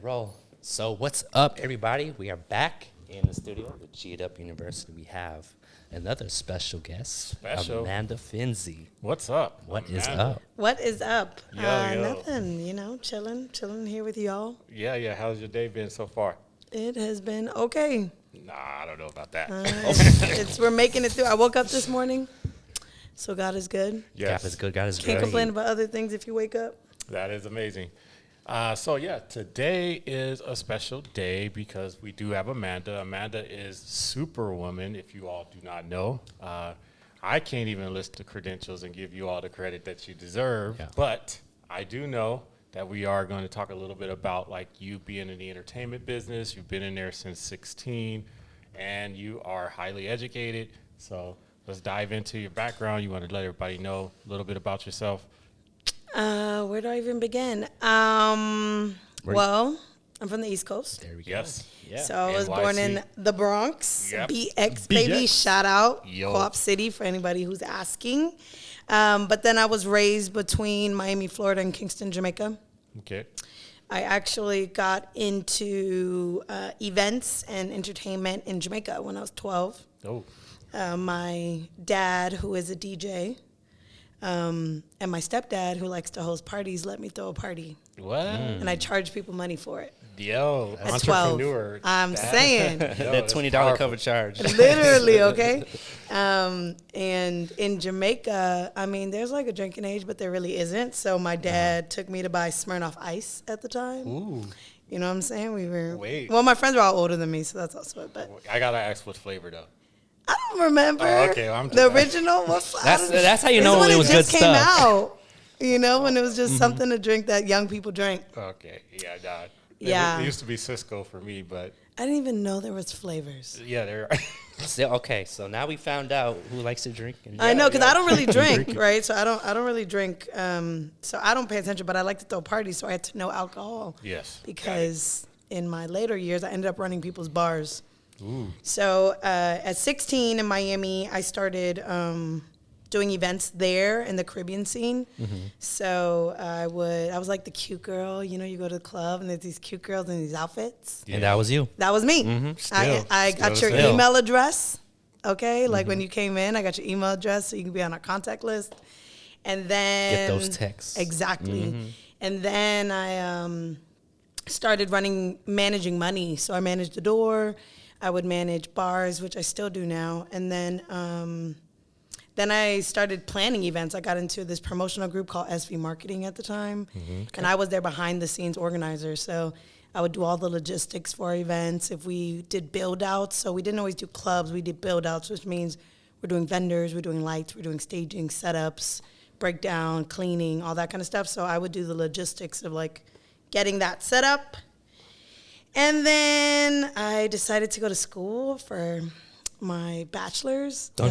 roll. So what's up, everybody? We are back in the studio with G'd Up University. We have another special guest, Amanda Finzi. What's up? What is up? What is up? Yo. Nothing, chilling here with y'all. Yeah. How's your day been so far? It has been okay. Nah, I don't know about that. We're making it through. I woke up this morning, so God is good. Yes. God is good. God is Can't great. complain about other things if you wake up. That is amazing. Today is a special day because we do have Amanda. Amanda is Superwoman, if you all do not know. I can't even list the credentials and give you all the credit that you deserve, but I do know that we are going to talk a little bit about like you being in the entertainment business. You've been in there since 16, and you are highly educated. So let's dive into your background. You want to let everybody know a little bit about yourself? Where do I even begin? Well, I'm from the East Coast. There we go. Yes. Yeah. So I was born in the Bronx, Yep. BX, baby. Shout out, Yo. Co-op City for anybody who's asking. But then I was raised between Miami, Florida, and Kingston, Jamaica. Okay. I actually got into events and entertainment in Jamaica when I was 12. Oh. My dad, who is a DJ, and my stepdad, who likes to host parties, let me throw a party. What? And I charge people money for it. Yo, At 12. entrepreneur. I'm saying. That $20 cover charge. Literally, okay? And in Jamaica, I mean, there's like a drinking age, but there really isn't. So my dad took me to buy Smirnoff Ice at the time. Ooh. You know what I'm saying? Wait. Well, my friends were all older than me, so that's also it. But I gotta ask what flavor though. I don't remember. Oh, okay, I'm the original. That's how you know when it was good just came stuff. out. You know, when it was just something to drink that young people drank. Okay, yeah, nah. Yeah. It used to be Cisco for me, but I didn't even know there was flavors. yeah, they're Okay, so now we found out who likes to drink. And I know, because I don't really drink, right? So I don't really drink. So I don't pay attention, but I like to throw parties, so I had to know alcohol. Yes. Because in my later years, I ended up running people's bars. Ooh. So at 16 in Miami, I started doing events there in the Caribbean scene. So I was like the cute girl. You know, you go to the club and there's these cute girls in these outfits. And that was you. That was me. I got your still. email address. Okay, like when you came in, I got your email address so you can be on our contact list. And then Get those texts. Exactly. And then I started managing money. So I managed the door. I would manage bars, which I still do now. And then I started planning events. I got into this promotional group called SV Marketing at the time. And I was their behind the scenes organizer. So I would do all the logistics for our events. If we did build outs, so we didn't always do clubs, we did build outs, which means we're doing vendors, we're doing lights, we're doing staging, setups, breakdown, cleaning, all that kind of stuff. So I would do the logistics of like getting that set up. And then I decided to go to school for my bachelor's. I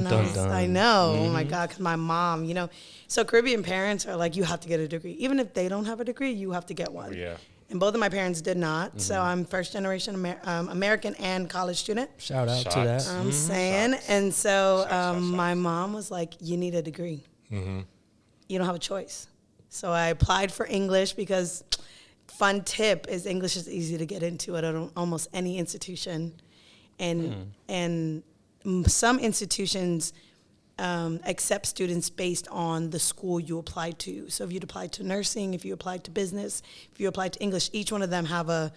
know, oh my God, because my mom, you know, so Caribbean parents are like, you have to get a degree. Even if they don't have a degree, you have to get one. Yeah. And both of my parents did not. So I'm first generation American and college student. Shout out to Shots. that. I'm saying. Shots. And so Shots. my mom was like, you need a degree. You don't have a choice. So I applied for English because fun tip is English is easy to get into at almost any institution. And some institutions accept students based on the school you applied to. So if you'd applied to nursing, if you applied to business, if you applied to English, each one of them have a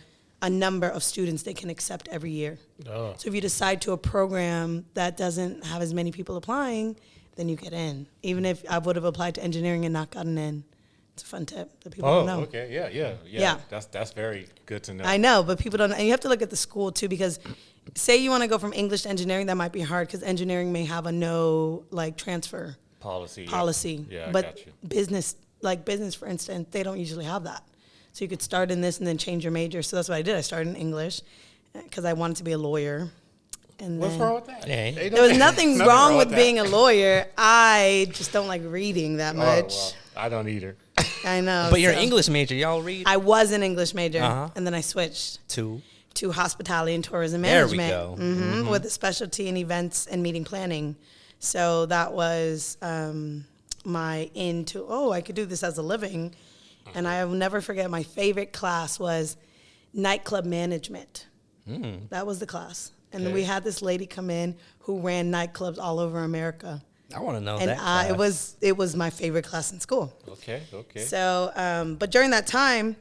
number of students they can accept every year. Oh. So if you decide to a program that doesn't have as many people applying, then you get in. Even if I would have applied to engineering and not gotten in. It's a fun tip that people don't know. Okay, yeah. Yeah. That's very good to know. I know, but people don't know. And you have to look at the school too, because say you want to go from English to engineering, that might be hard because engineering may have a no like transfer Policy. Yeah, I but got you. business, for instance, they don't usually have that. So you could start in this and then change your major. So that's what I did. I started in English because I wanted to be a lawyer. And What's then wrong with that? Hey. there was nothing wrong with that. being a lawyer. I just don't like reading that much. Oh, well, I don't either. I know. But you're an so English major. Y'all read? I was an English major, Uh-huh. and then I switched Two. to hospitality and tourism There we management. go. With a specialty in events and meeting planning. So that was my into, I could do this as a living. And I will never forget my favorite class was nightclub management. That was the class. And then we had this lady come in who ran nightclubs all over America. I want to know And that class. it was my favorite class in school. Okay. So, but during that time,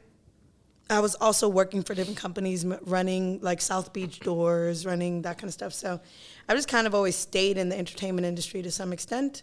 I was also working for different companies, running like South Beach doors, running that kind of stuff. So I just kind of always stayed in the entertainment industry to some extent.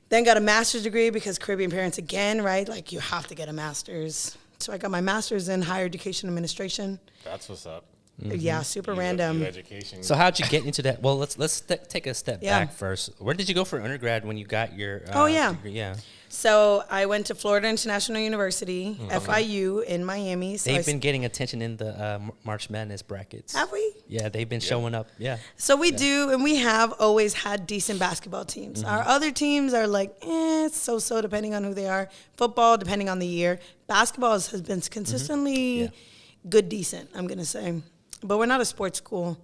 Then got a master's degree because Caribbean parents, again, right? Like you have to get a master's. So I got my master's in higher education administration. That's what's up. Yeah, super random. Education. So how'd you get into that? Well, let's take a step back first. Where did you go for undergrad when you got your degree? Yeah. So I went to Florida International University, FIU in Miami. So They've been getting attention in the March Madness brackets. Have we? Yeah, they've been showing up. Yeah. So we do, and we have always had decent basketball teams. Our other teams are like, it's so depending on who they are. Football, depending on the year. Basketball has been consistently good, decent, I'm going to say. But we're not a sports school.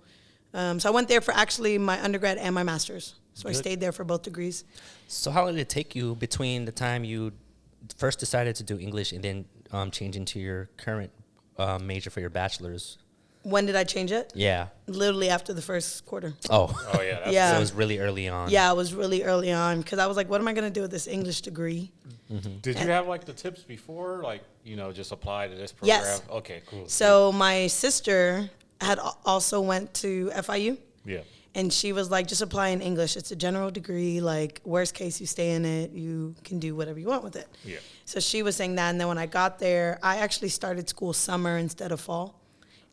So I went there for actually my undergrad and my master's. So I stayed there for both degrees. So how long did it take you between the time you first decided to do English and then change into your current major for your bachelor's? When did I change it? Yeah. Literally after the first quarter. Oh. Yeah. Yeah. So it was really early on. Yeah, it was really early on because I was like, what am I going to do with this English degree? Did you have like the tips before, like, just apply to this program? Yes. Okay, cool. So my sister had also went to FIU. Yeah. And she was like, just apply in English. It's a general degree. Like, worst case, you stay in it. You can do whatever you want with it. Yeah. So she was saying that. And then when I got there, I actually started school summer instead of fall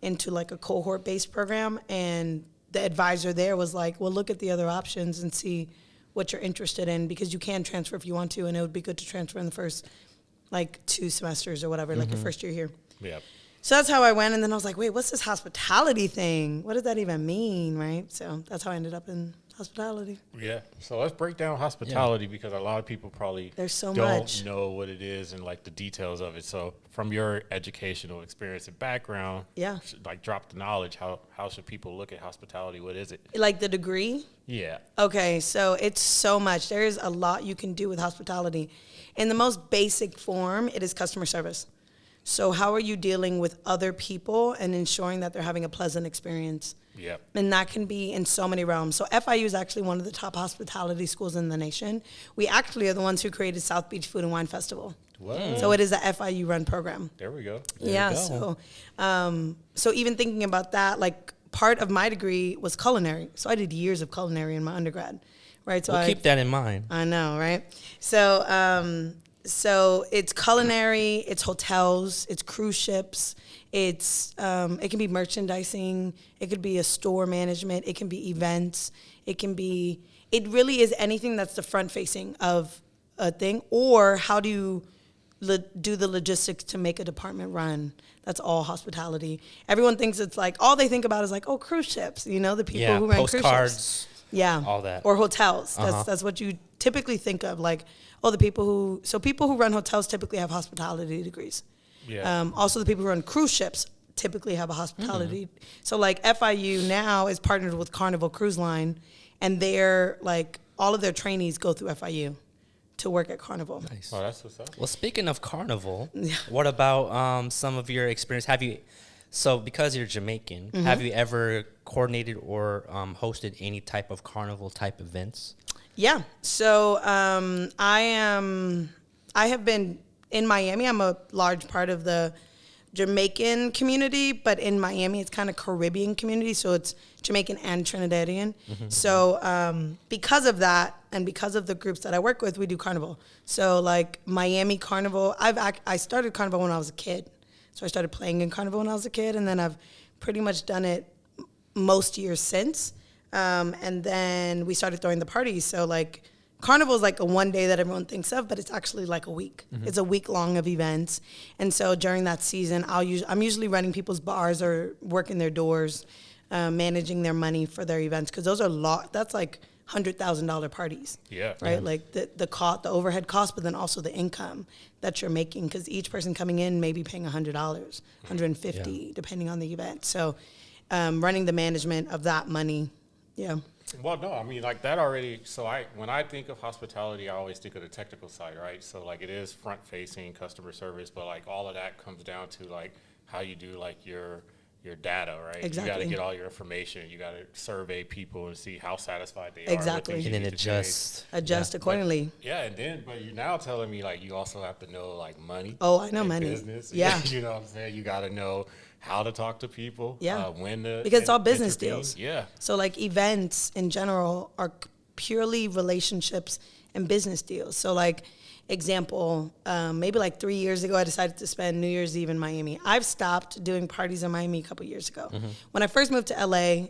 into like a cohort-based program. And the advisor there was like, well, look at the other options and see what you're interested in because you can transfer if you want to. And it would be good to transfer in the first like 2 semesters or whatever, like your first year here. Yeah. So that's how I went, and then I was like, wait, what's this hospitality thing? What does that even mean, right? So that's how I ended up in hospitality. Yeah. So let's break down hospitality because a lot of people probably There's so don't much. know what it is and like the details of it. So from your educational experience and background, like drop the knowledge. How should people look at hospitality? What is it? Like the degree? Yeah. Okay, so it's so much. There's a lot you can do with hospitality. In the most basic form, it is customer service. So how are you dealing with other people and ensuring that they're having a pleasant experience? Yeah. And that can be in so many realms. So FIU is actually one of the top hospitality schools in the nation. We actually are the ones who created South Beach Food and Wine Festival. Wow. So it is a FIU run program. There we go. So even thinking about that, like part of my degree was culinary. So I did years of culinary in my undergrad, right? So we'll keep that in mind. I know, right? So it's culinary, it's hotels, it's cruise ships, it can be merchandising, it could be a store management, it can be events, it really is anything that's the front facing of a thing, or how do you do the logistics to make a department run. That's all hospitality. Everyone thinks it's like, all they think about is like, oh, cruise ships, the people who run cruise ships. Postcards. Yeah. All that. Or hotels. That's what you typically think of. Like, people who run hotels typically have hospitality degrees. Yeah. Also, the people who run cruise ships typically have a hospitality. So, like, FIU now is partnered with Carnival Cruise Line, and they're, like, all of their trainees go through FIU to work at Carnival. Nice. Oh, that's what's up. Well, speaking of Carnival, what about some of your experience? Because you're Jamaican, have you ever coordinated or hosted any type of Carnival type events? Yeah. So I have been in Miami. I'm a large part of the Jamaican community, but in Miami, it's kind of Caribbean community. So it's Jamaican and Trinidadian. So because of that, and because of the groups that I work with, we do Carnival. So like Miami Carnival, I started Carnival when I was a kid. So I started playing in Carnival when I was a kid, and then I've pretty much done it most years since. And then we started throwing the parties. So like Carnival is like a one day that everyone thinks of, but it's actually like a week. It's a week long of events. And so during that season, I'm usually running people's bars or working their doors, managing their money for their events. Cause those are that's like $100,000 parties. Yeah. Right. Yeah. Like the overhead cost, but then also the income that you're making. Cause each person coming in may be paying $100, $150, depending on the event. So, running the management of that money. Yeah. Well, no, I mean, like that already. So when I think of hospitality, I always think of the technical side, right? So like it is front facing customer service, but like all of that comes down to like how you do like your data, right? Exactly. You got to get all your information. You got to survey people and see how satisfied they Exactly. are. With And then adjust. Adjust accordingly. But you're now telling me like you also have to know like money. Oh, I know and money. Business. Yeah. You know what I'm saying? You got to know how to talk to people. Yeah. When to because it's all business intervene. deals. Yeah. So like events in general are purely relationships and business deals. So like example, maybe like 3 years ago, I decided to spend New Year's Eve in Miami. I've stopped doing parties in Miami a couple years ago. When I first moved to LA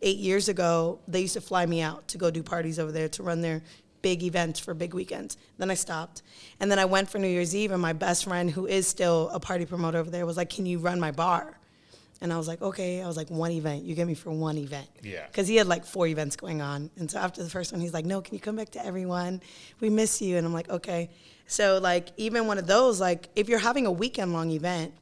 8 years ago, they used to fly me out to go do parties over there to run their big events for big weekends. Then I stopped. And then I went for New Year's Eve, and my best friend, who is still a party promoter over there, was like, can you run my bar? And I was like, okay. I was like, one event. You get me for one event. Yeah. Because he had like 4 events going on. And so after the first one, he's like, no, can you come back to everyone? We miss you. And I'm like, okay. So like even one of those, like if you're having a weekend long event,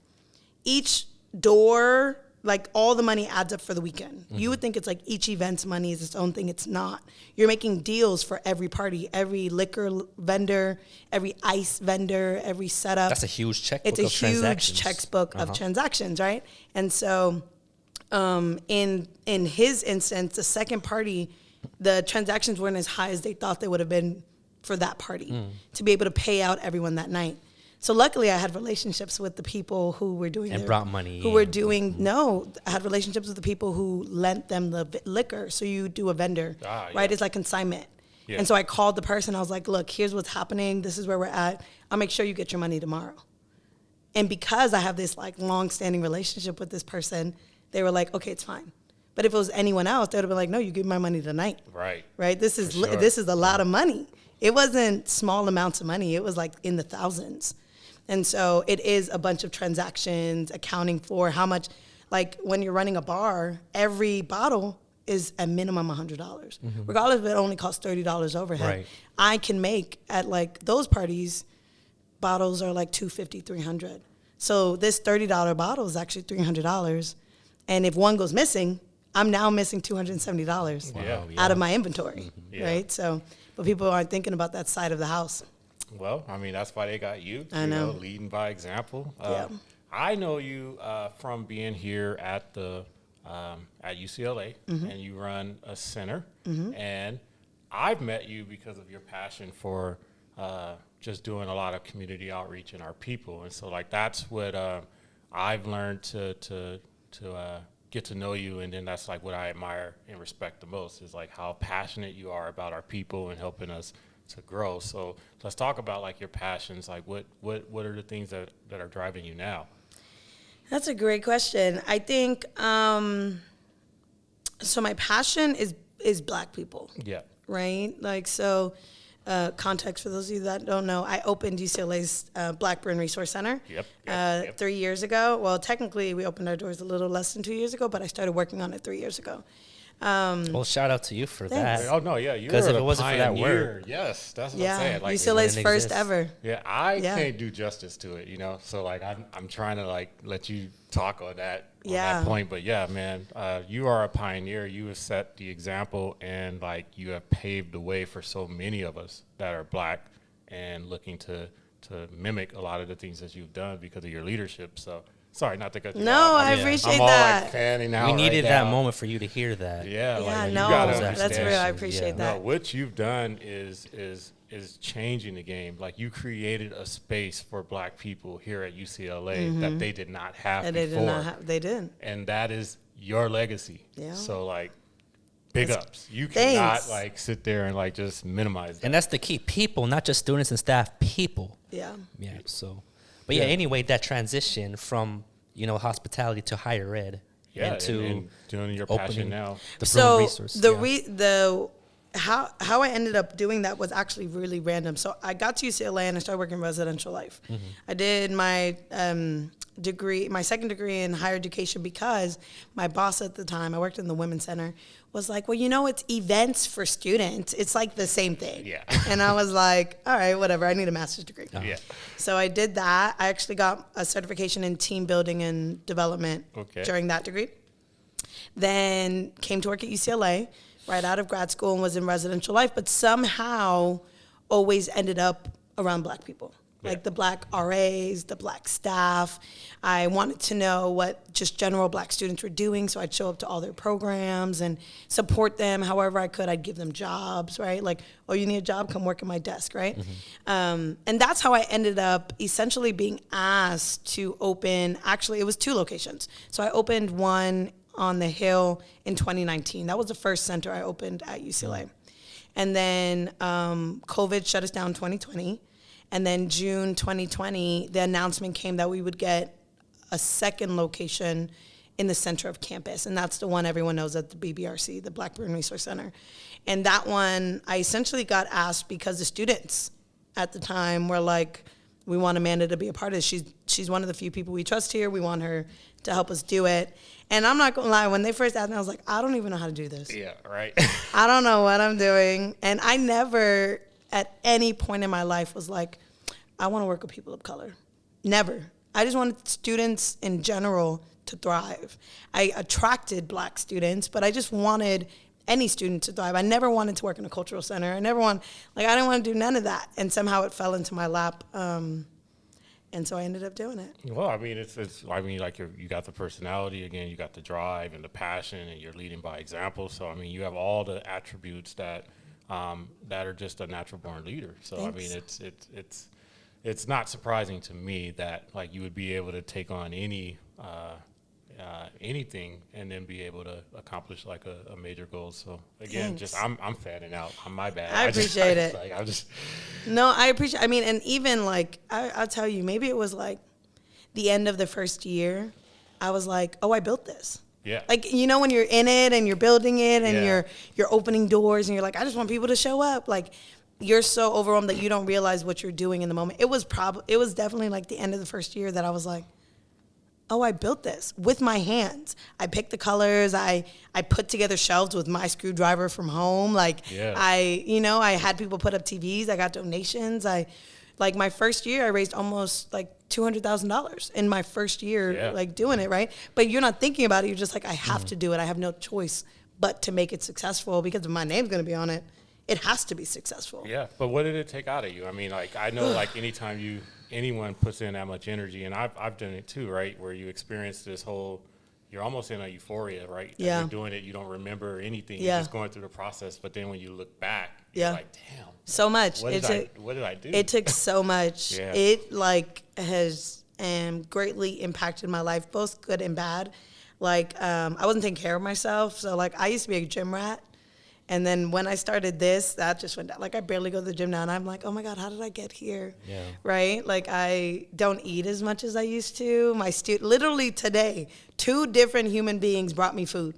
each door, like all the money adds up for the weekend. You would think it's like each event's money is its own thing. It's not. You're making deals for every party, every liquor vendor, every ice vendor, every setup. That's a huge checkbook. It's a of huge transactions. checkbook of transactions, right? And so, in his instance, the second party, the transactions weren't as high as they thought they would have been for that party to be able to pay out everyone that night. So luckily, I had relationships with the people who were doing And brought money Who in. were doing I had relationships with the people who lent them the liquor. So you do a vendor, right? Yeah. It's like consignment. Yeah. And so I called the person. I was like, look, here's what's happening. This is where we're at. I'll make sure you get your money tomorrow. And because I have this like long-standing relationship with this person, they were like, okay, it's fine. But if it was anyone else, they would have been like, no, you give my money tonight. Right. Right? This is For sure. this is a lot of money. It wasn't small amounts of money. It was like in the thousands. And so it is a bunch of transactions, accounting for how much, like when you're running a bar, every bottle is a minimum $100. Regardless if it only costs $30 overhead. Right. I can make at like those parties, bottles are like $250, $300. So this $30 bottle is actually $300. And if one goes missing, I'm now missing $270 Wow, out of my inventory, Yeah. right? So, but people aren't thinking about that side of the house. Well, I mean, that's why they got you. I know. Leading by example. Yeah. I know you from being here at the at UCLA, and you run a center. And I've met you because of your passion for just doing a lot of community outreach in our people. And so, like, that's what I've learned to get to know you, and then that's like what I admire and respect the most is like how passionate you are about our people and helping us to grow. So let's talk about like your passions. Like what are the things that are driving you now? That's a great question. I think so. My passion is Black people, Yeah. right? Like so. Context for those of you that don't know, I opened UCLA's Black Bruin Resource Center Yep. 3 years ago. Well, technically, we opened our doors a little less than 2 years ago, but I started working on it 3 years ago. Well, shout out to you for Thanks. that. Oh no, yeah, you 'Cause were if a it wasn't for that pioneer. work. Yes, that's what Yeah, I'm saying. Like, UCLA's it first exists. ever. yeah, I Yeah. can't do justice to it, you know. So like, I'm trying to like let you talk on that Yeah. point. But yeah, man, you are a pioneer. You have set the example, and like you have paved the way for so many of us that are Black and looking to mimic a lot of the things that you've done because of your leadership. So sorry, not to cut you No, off. I I'm- appreciate I'm all that. like fanning out. We needed right that now. moment for you to hear that. Yeah, Yeah, you no, gotta that's understand. real. I appreciate Yeah. that. No, what you've done is changing the game. Like you created a space for Black people here at UCLA that they did not have And they before, did not have. They didn't. and that is your legacy. Yeah. So like, big That's- ups. You Thanks. cannot like sit there and like just minimize that. And that's the key. People, not just students and staff, people. Yeah. Yeah. So, but yeah, anyway, that transition from, hospitality to higher ed Yeah, and to and doing your opening passion now. the Bruin So resource. how I ended up doing that was actually really random. So I got to UCLA and I started working residential life. I did my degree, my second degree in higher education because my boss at the time, I worked in the women's center, was like, well, it's events for students. It's like the same thing. Yeah. And I was like, all right, whatever. I need a master's degree. Yeah. So I did that. I actually got a certification in team building and development during that degree. Then came to work at UCLA right out of grad school and was in residential life, but somehow always ended up around Black people. like the Black RAs, the Black staff. I wanted to know what just general Black students were doing, so I'd show up to all their programs and support them however I could. I'd give them jobs, right? Like, oh, you need a job? Come work at my desk, right? And that's how I ended up essentially being asked to open, actually, it was 2 locations. So I opened one on the Hill in 2019. That was the first center I opened at UCLA. And then COVID shut us down in 2020. And then June 2020, the announcement came that we would get a second location in the center of campus. And that's the one everyone knows at the BBRC, the Black Bruin Resource Center. And that one, I essentially got asked because the students at the time were like, we want Amanda to be a part of this. She's one of the few people we trust here. We want her to help us do it. And I'm not gonna lie, when they first asked me, I was like, I don't even know how to do this. Yeah, right. I don't know what I'm doing. And I never at any point in my life was like, I want to work with people of color. Never. I just wanted students in general to thrive. I attracted Black students, but I just wanted any student to thrive. I never wanted to work in a cultural center. I didn't want to do none of that. And somehow it fell into my lap. And so I ended up doing it. Well, I mean, like you got the personality again, you got the drive and the passion, and you're leading by example. So I mean, you have all the attributes that are just a natural born leader. So thanks. I mean, it's not surprising to me that like you would be able to take on anything and then be able to accomplish like a major goal. So again, Thanks. just I'm fanning out. I'm my bad. I appreciate it. No, I appreciate. I mean, and even like I'll tell you, maybe it was like the end of the first year. I was like, oh, I built this. Yeah. Like, you know, when you're in it and you're building it and Yeah. you're opening doors and you're like, I just want people to show up. Like, you're so overwhelmed that you don't realize what you're doing in the moment. It was definitely like the end of the first year that I was like, oh, I built this with my hands. I picked the colors. I put together shelves with my screwdriver from home. Like, Yeah. I had people put up TVs. I got donations. Like my first year, I raised almost like $200,000 in my first year, Yeah. like doing it, right? But you're not thinking about it. You're just like, I have to do it. I have no choice but to make it successful because if my name's going to be on it, it has to be successful. Yeah, but what did it take out of you? I mean, like I know, like anytime anyone puts in that much energy, and I've done it too, right? Where you experience this whole, you're almost in a euphoria, right? Yeah. You're doing it, you don't remember anything. Yeah. You're just going through the process. But then when you look back, Yeah. you're like, damn. So much. What did I do? It took so much. Yeah. It like has greatly impacted my life, both good and bad. Like I wasn't taking care of myself, so like I used to be a gym rat, and then when I started this, that just went down. Like I barely go to the gym now, and I'm like, oh my God, how did I get here? Yeah. Right? Like I don't eat as much as I used to. Literally today, 2 different human beings brought me food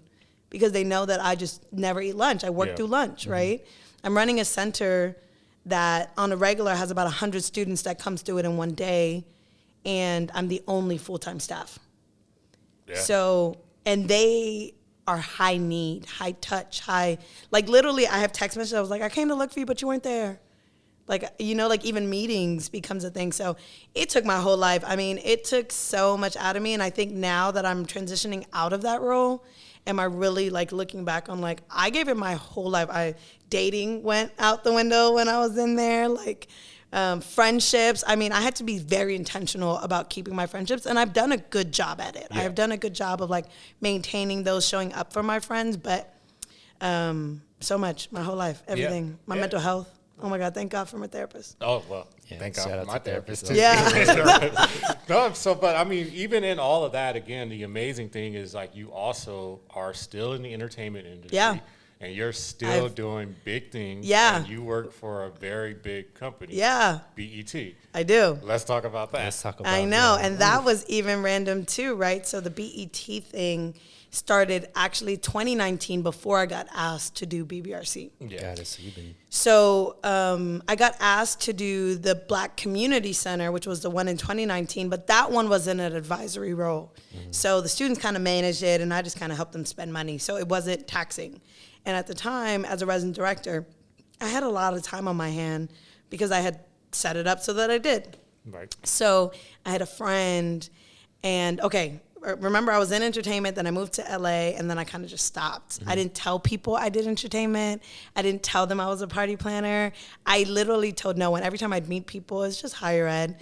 because they know that I just never eat lunch. I work Yeah. through lunch, right? I'm running a center that on a regular has about 100 students that comes through it in one day, and I'm the only full-time staff. Yeah. So, and they are high need, high touch, like literally I have text messages. I was like, I came to look for you, but you weren't there. Like, like even meetings becomes a thing. So it took my whole life. I mean, it took so much out of me. And I think now that I'm transitioning out of that role, am I really like looking back on like, I gave it my whole life. Dating went out the window when I was in there, like friendships. I mean, I had to be very intentional about keeping my friendships, and I've done a good job at it. Yeah. I've done a good job of like maintaining those, showing up for my friends, but so much, my whole life, everything, my mental health. Oh my God, thank God for my therapist. Oh, well, Yeah, thank shout God out for my to therapist therapists. too. Yeah. No, so, but I mean, even in all of that, again, the amazing thing is like you also are still in the entertainment industry. Yeah. And you're still doing big things. Yeah. And you work for a very big company. Yeah, BET. I do. Let's talk about that. Let's talk about I know, that. and that was even random too, right? So the BET thing started actually 2019 before I got asked to do BBRC. Yeah. Got it. So you've been So I got asked to do the Black Community Center, which was the one in 2019, but that one was in an advisory role. So the students kind of managed it, and I just kind of helped them spend money. So it wasn't taxing. And at the time, as a resident director, I had a lot of time on my hand because I had set it up so that I did. Right. So I had a friend, and okay, remember I was in entertainment, then I moved to LA, and then I kind of just stopped. I didn't tell people I did entertainment. I didn't tell them I was a party planner. I literally told no one. Every time I'd meet people, it's just higher ed.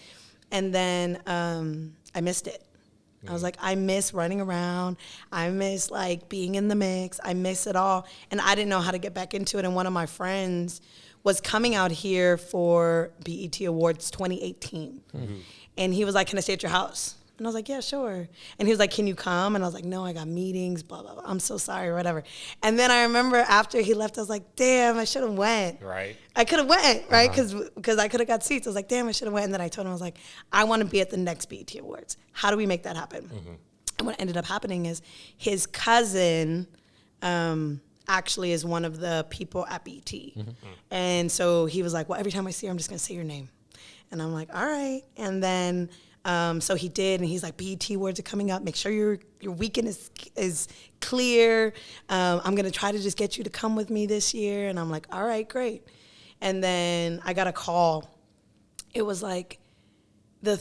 And then I missed it. I was like, I miss running around. I miss like being in the mix. I miss it all. And I didn't know how to get back into it. And one of my friends was coming out here for BET Awards 2018. And he was like, can I stay at your house? And I was like, yeah, sure. And he was like, can you come? And I was like, no, I got meetings, blah, blah, blah. I'm so sorry, or whatever. And then I remember after he left, I was like, damn, I should have went. Right. I could have went, right? Because I could have got seats. I was like, damn, I should have went. And then I told him, I was like, I want to be at the next BET Awards. How do we make that happen? And what ended up happening is his cousin actually is one of the people at BET. And so he was like, well, every time I see her, I'm just going to say your name. And I'm like, all right. And then so he did, and he's like, BET Awards are coming up. Make sure your weekend is clear. I'm gonna try to just get you to come with me this year. And I'm like, all right, great. And then I got a call. It was like the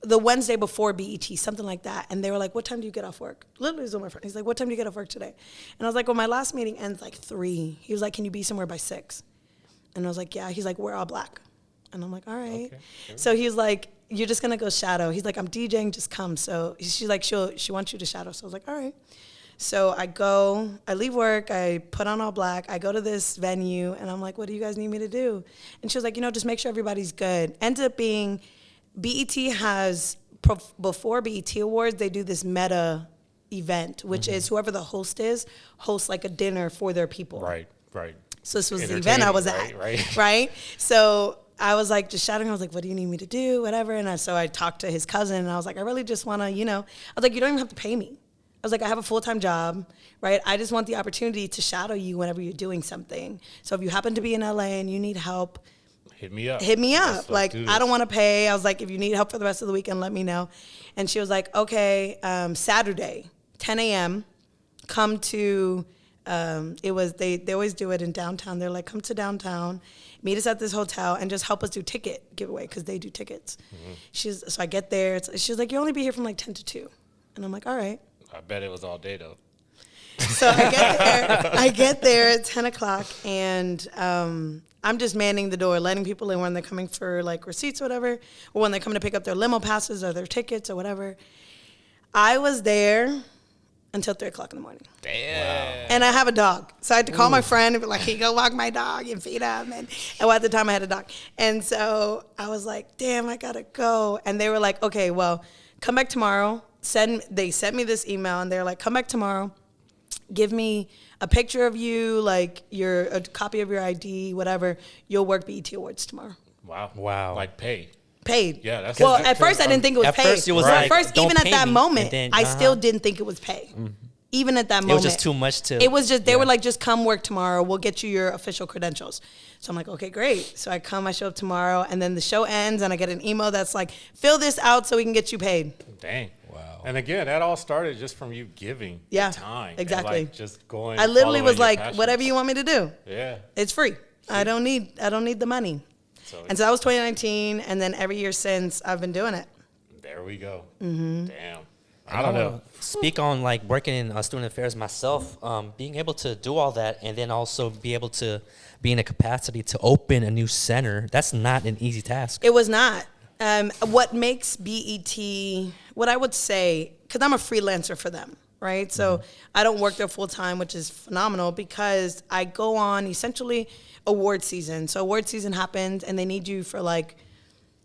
Wednesday before BET, something like that. And they were like, what time do you get off work? Literally, it was my friend. He's like, what time do you get off work today? And I was like, well, my last meeting ends like 3. He was like, can you be somewhere by 6? And I was like, yeah. He's like, we're all black. And I'm like, all right. Okay. So he was like, you're just gonna go shadow. He's like, I'm DJing, just come. So she's like, she wants you to shadow. So I was like, all right. So I leave work, I put on all black, I go to this venue, and I'm like, what do you guys need me to do? And she was like, just make sure everybody's good. Ended up being, BET has, before BET Awards, they do this meta event, which is whoever the host is, hosts like a dinner for their people. Right. So this was the event I was at, right? So I was like just shouting. I was like, what do you need me to do? Whatever. And so I talked to his cousin, and I was like, I really just want to, I was like, you don't even have to pay me. I was like, I have a full-time job, right? I just want the opportunity to shadow you whenever you're doing something. So if you happen to be in LA and you need help, hit me up. Like, I don't want to pay. I was like, if you need help for the rest of the weekend, let me know. And she was like, okay, Saturday, 10 a.m., come to, they always do it in downtown. They're like, come to downtown, meet us at this hotel, and just help us do ticket giveaway, because they do tickets. So I get there. She's like, you'll only be here from like 10 to 2. And I'm like, all right. I bet it was all day, though. So I get there at 10 o'clock, and I'm just manning the door, letting people in when they're coming for like receipts or whatever, or when they're coming to pick up their limo passes or their tickets or whatever. I was there until 3 o'clock in the morning. Damn. Wow. And I have a dog. So I had to call my friend and be like, hey, go walk my dog and feed him. And at the time I had a dog. And so I was like, damn, I got to go. And they were like, okay, well, come back tomorrow. They sent me this email, and they're like, come back tomorrow. Give me a picture of you, like a copy of your ID, whatever. You'll work BET Awards tomorrow. Wow. Like paid. Yeah, that's well. At first, I didn't think it was paid. First, it was like, at first, even at that moment, then, I still didn't think it was pay. Even at that moment, it was just too much to. It was just they were like, just come work tomorrow. We'll get you your official credentials. So I'm like, okay, great. So I show up tomorrow, and then the show ends, and I get an email that's like, fill this out so we can get you paid. Dang. Wow. And again, that all started just from you giving time. Exactly. And like just going. I literally was like, passions. whatever you want me to do. Yeah. It's free. I don't need the money. So that was 2019, and then every year since, I've been doing it. There we go. Mm-hmm. Damn. I don't know. Speak on like working in student affairs myself, being able to do all that, and then also be able to be in a capacity to open a new center. That's not an easy task. It was not. What makes BET, what I would say, because I'm a freelancer for them, right? So I don't work there full time, which is phenomenal, because I go on essentially award season. So award season happens, and they need you for like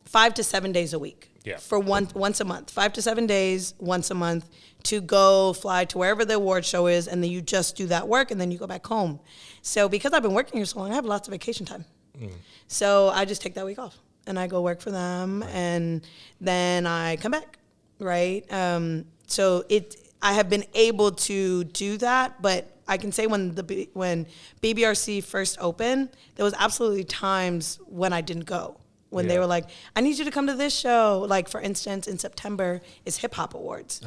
5 to 7 days a week. Yeah. For once a month, 5 to 7 days, once a month, to go fly to wherever the award show is, and then you just do that work, and then you go back home. So because I've been working here so long, I have lots of vacation time. So I just take that week off, and I go work for them, and then I come back, right? So I have been able to do that, but I can say when BBRC first opened, there was absolutely times when I didn't go. When they were like, I need you to come to this show. Like, for instance, in September is Hip Hop Awards.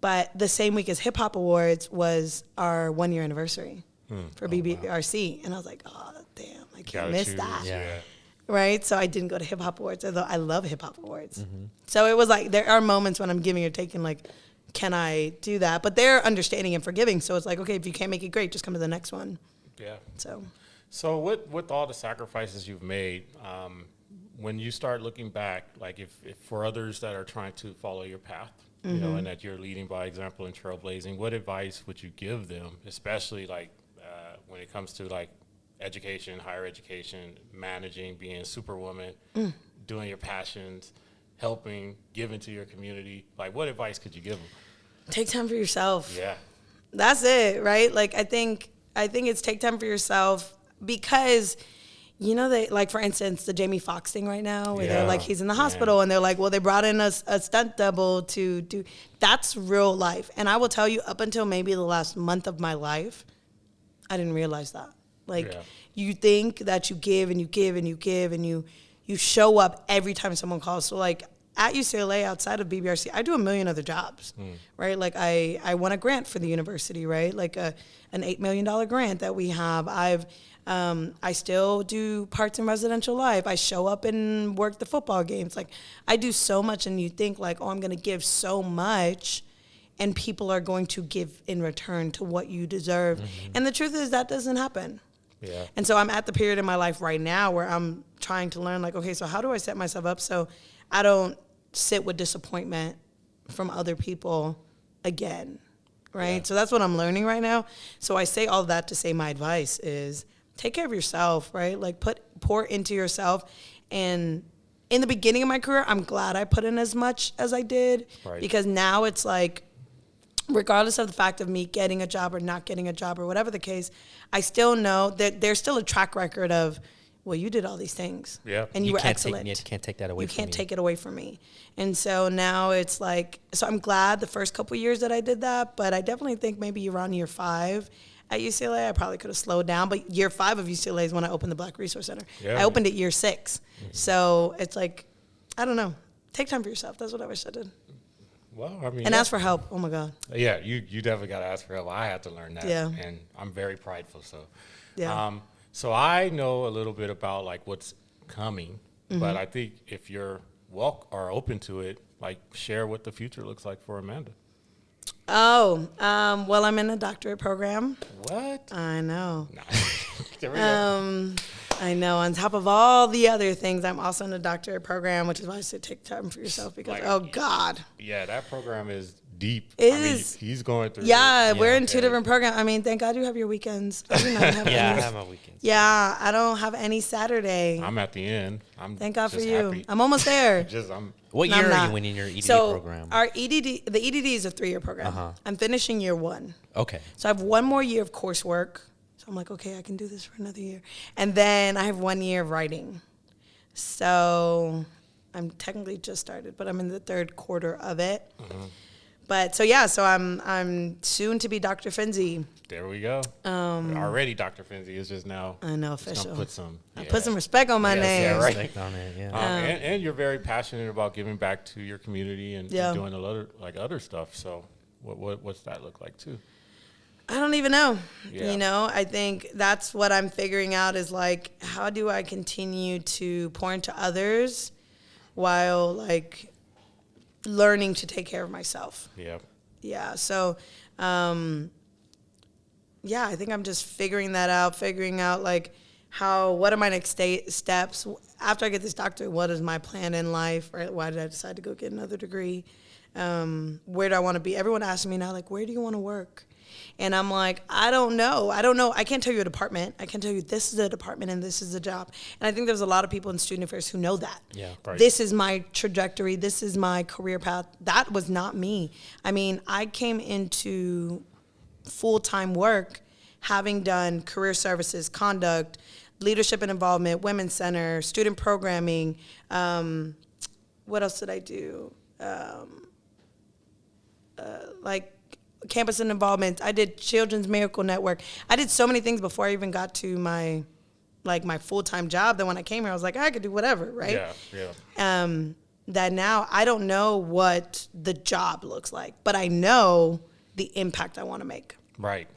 But the same week as Hip Hop Awards was our 1-year anniversary for BBRC. Wow. And I was like, oh, damn, I can't miss that. Yeah. right? So I didn't go to hip hop awards, although I love hip hop awards. So it was like, there are moments when I'm giving or taking, like, can I do that? But they're understanding and forgiving. So it's like, okay, if you can't make it great, just come to the next one. Yeah. So with all the sacrifices you've made, when you start looking back, like if for others that are trying to follow your path, you know, and that you're leading by example and trailblazing, what advice would you give them, especially like when it comes to like education, higher education, managing, being superwoman, doing your passions, helping, giving to your community? Like, what advice could you give them? take time for yourself. Yeah. That's it, right? Like, I think it's take time for yourself because, you know, they, like, for instance, the Jamie Foxx thing right now, where they're like, he's in the hospital, and they're like, well, they brought in a stunt double to do, that's real life. And I will tell you, up until maybe the last month of my life, I didn't realize that. Like, you think that you give and you give and you give and you show up every time someone calls. So, like, at UCLA, outside of BBRC, I do a million other jobs, right? Like, I won a grant for the university, right? Like an $8 million grant that we have. I still do parts in residential life. I show up and work the football games. Like, I do so much, and you think, like, oh, I'm going to give so much, and people are going to give in return to what you deserve. And the truth is that doesn't happen. Yeah. And so I'm at the period in my life right now where I'm trying to learn, like, okay, so how do I set myself up so I don't sit with disappointment from other people again, right? Yeah. So that's what I'm learning right now. So I say all that to say my advice is take care of yourself, right? Like, pour into yourself. And in the beginning of my career, I'm glad I put in as much as I did, because now it's like, regardless of the fact of me getting a job or not getting a job or whatever the case, I still know that there's still a track record of, well, you did all these things. Yeah. And you were excellent. You can't take that away from me. You can't take it away from me. And so now it's like, so I'm glad the first couple of years that I did that, but I definitely think maybe around year 5 at UCLA, I probably could have slowed down. But year 5 of UCLA is when I opened the Black Resource Center. Yeah. I opened it year 6. So it's like, I don't know. Take time for yourself. That's what I wish I did. Well, I mean, and ask for help. Oh my God. Yeah, you definitely got to ask for help. I had to learn that. Yeah. And I'm very prideful. So, so I know a little bit about like what's coming, but I think if you're open to it, like share what the future looks like for Amanda. Oh, well, I'm in a doctorate program. What? I know. There we go. I know. On top of all the other things, I'm also in a doctorate program, which is why I said take time for yourself, because, like, oh, God. Yeah, that program is deep. It is. He's going through it. We're in 2 different programs. I mean, thank God you have your weekends. I do not have I have my weekends. Yeah, I don't have any Saturday. I'm at the end. Thank God for you. Happy. I'm almost there. What year are you in your EDD program? Our EDD, the EDD is a 3-year program. I'm finishing year 1. Okay. So I have 1 more year of coursework. I'm like, okay, I can do this for another year. And then I have 1 year of writing. So I'm technically just started, but I'm in the 3rd quarter of it. But so I'm soon to be Dr. Finzi. There we go. Already Dr. Finzi is just now. I know, official. Put some respect on my name. Yeah, right. Respect on it, yeah. And you're very passionate about giving back to your community and doing a lot of other stuff. So what's that look like too? I don't even know. Yeah. You know, I think that's what I'm figuring out is like, how do I continue to pour into others while like learning to take care of myself? Yeah. Yeah. So, I think I'm just figuring that out, figuring out like what are my next steps after I get this doctorate? What is my plan in life? Right? Why did I decide to go get another degree? Where do I want to be? Everyone asks me now, like, where do you want to work? And I'm like, I don't know. I can't tell you a department. I can tell you this is a department and this is a job. And I think there's a lot of people in student affairs who know that. Yeah, right. This is my trajectory. This is my career path. That was not me. I mean, I came into full-time work having done career services, conduct, leadership and involvement, women's center, student programming. What else did I do? Like campus and involvement. I did Children's Miracle Network. I did so many things before I even got to my full-time job that when I came here, I was like, I could do whatever, right? Yeah. That now I don't know what the job looks like, but I know the impact I want to make. Right.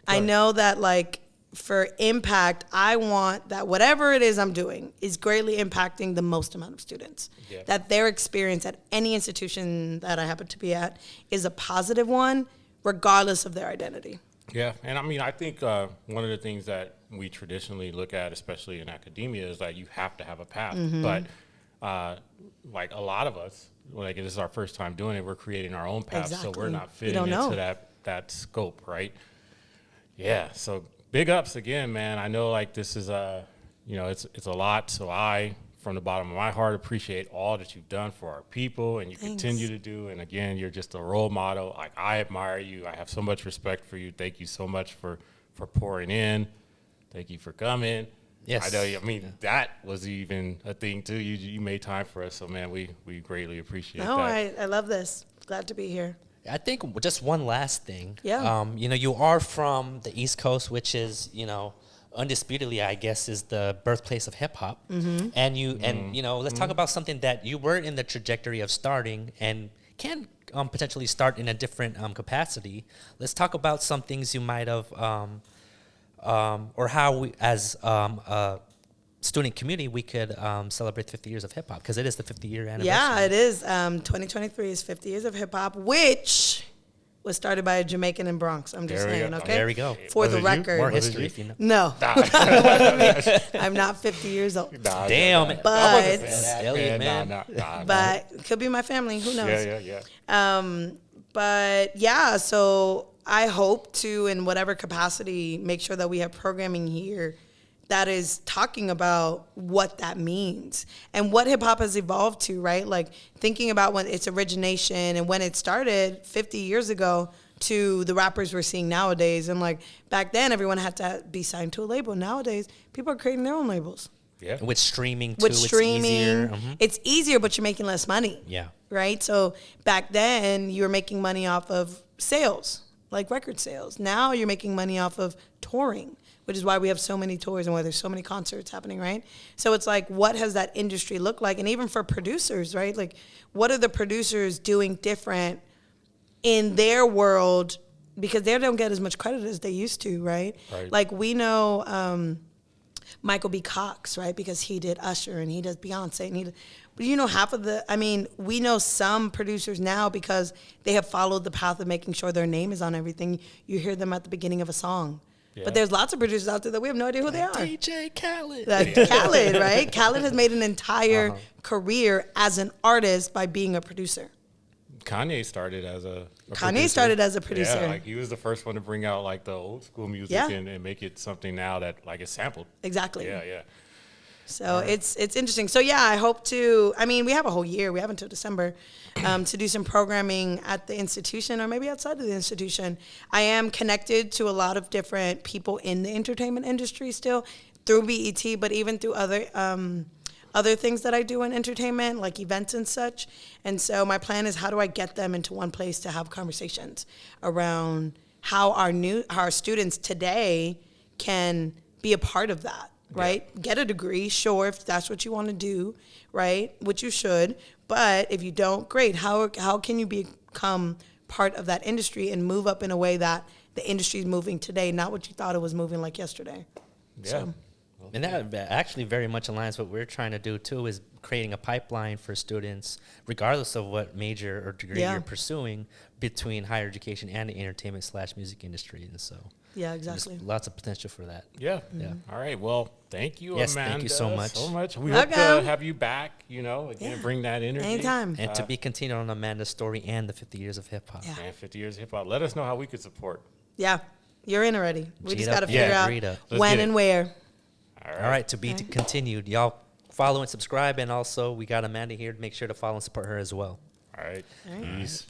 I know that like for impact, I want that whatever it is I'm doing is greatly impacting the most amount of students. Yeah. That their experience at any institution that I happen to be at is a positive one, regardless of their identity. Yeah, and I mean, I think one of the things that we traditionally look at, especially in academia, is that you have to have a path. But like a lot of us, like this is our first time doing it, we're creating our own path, so we're not fitting into that scope, right? Yeah, so big ups again, man. I know like this is it's a lot, so I, from the bottom of my heart, appreciate all that you've done for our people and you continue to do. And again, you're just a role model. Like, I admire you. I have so much respect for you. Thank you so much for pouring in. Thank you for coming. Yes. I know. I mean, that was even a thing too. You made time for us, so man, we greatly appreciate that. I love this. Glad to be here. I think just one last thing. Yeah. You are from the East Coast, which is, undisputedly, I guess, is the birthplace of hip hop. And let's talk about something that you were in the trajectory of starting and can potentially start in a different capacity. Let's talk about some things you might have, or how we, as a student community, we could celebrate 50 years of hip hop, because it is the 50-year anniversary. Yeah, it is. 2023 is 50 years of hip hop, which was started by a Jamaican in Bronx. I'm just saying, okay? There we go. For the record. More history, if you know. No. I'm not 50 years old. Damn it. But, but it could be my family. Who knows? Yeah. But, yeah, so I hope to, in whatever capacity, make sure that we have programming here that is talking about what that means and what hip hop has evolved to, right? Like thinking about when its origination and when it started 50 years ago to the rappers we're seeing nowadays. And like back then, everyone had to be signed to a label. Nowadays, people are creating their own labels. Yeah. With streaming too, it's easier, but you're making less money. Yeah. Right? So back then, you were making money off of sales, like record sales. Now you're making money off of touring, which is why we have so many tours and why there's so many concerts happening, right? So it's like, what has that industry looked like? And even for producers, right? Like, what are the producers doing different in their world? Because they don't get as much credit as they used to, right? Like, we know Michael B. Cox, right? Because he did Usher and he does Beyonce. And we know some producers now because they have followed the path of making sure their name is on everything. You hear them at the beginning of a song. Yeah. But there's lots of producers out there that we have no idea who they are. DJ Khaled. Khaled, right? Khaled has made an entire career as an artist by being a producer. Kanye started as a producer. Yeah, like he was the first one to bring out like the old school music and make it something now that like is sampled. Exactly. Yeah. So it's interesting. So yeah, I hope to. I mean, we have a whole year. We have until December to do some programming at the institution or maybe outside of the institution. I am connected to a lot of different people in the entertainment industry still through BET, but even through other things that I do in entertainment, like events and such. And so my plan is, how do I get them into one place to have conversations around how our students today can be a part of that. Right? Yeah. Get a degree, sure, if that's what you want to do, right? Which you should. But if you don't, great. How can you become part of that industry and move up in a way that the industry is moving today, not what you thought it was moving like yesterday? Yeah. So. And that actually very much aligns with what we're trying to do too, is creating a pipeline for students, regardless of what major or degree you're pursuing, between higher education and the entertainment/music industry. And so yeah, exactly. There's lots of potential for that. Yeah. All right. Well, thank you, yes, Amanda. Thank you so much. We hope to have you back, again, bring that energy. Anytime. And to be continued on Amanda's story and the 50 years of hip hop. Yeah. And 50 years of hip hop. Let us know how we could support. Yeah. You're in already. We just got to figure out Let's when and where. All right. To be continued. Y'all follow and subscribe. And also, we got Amanda here to make sure to follow and support her as well. All right. Peace.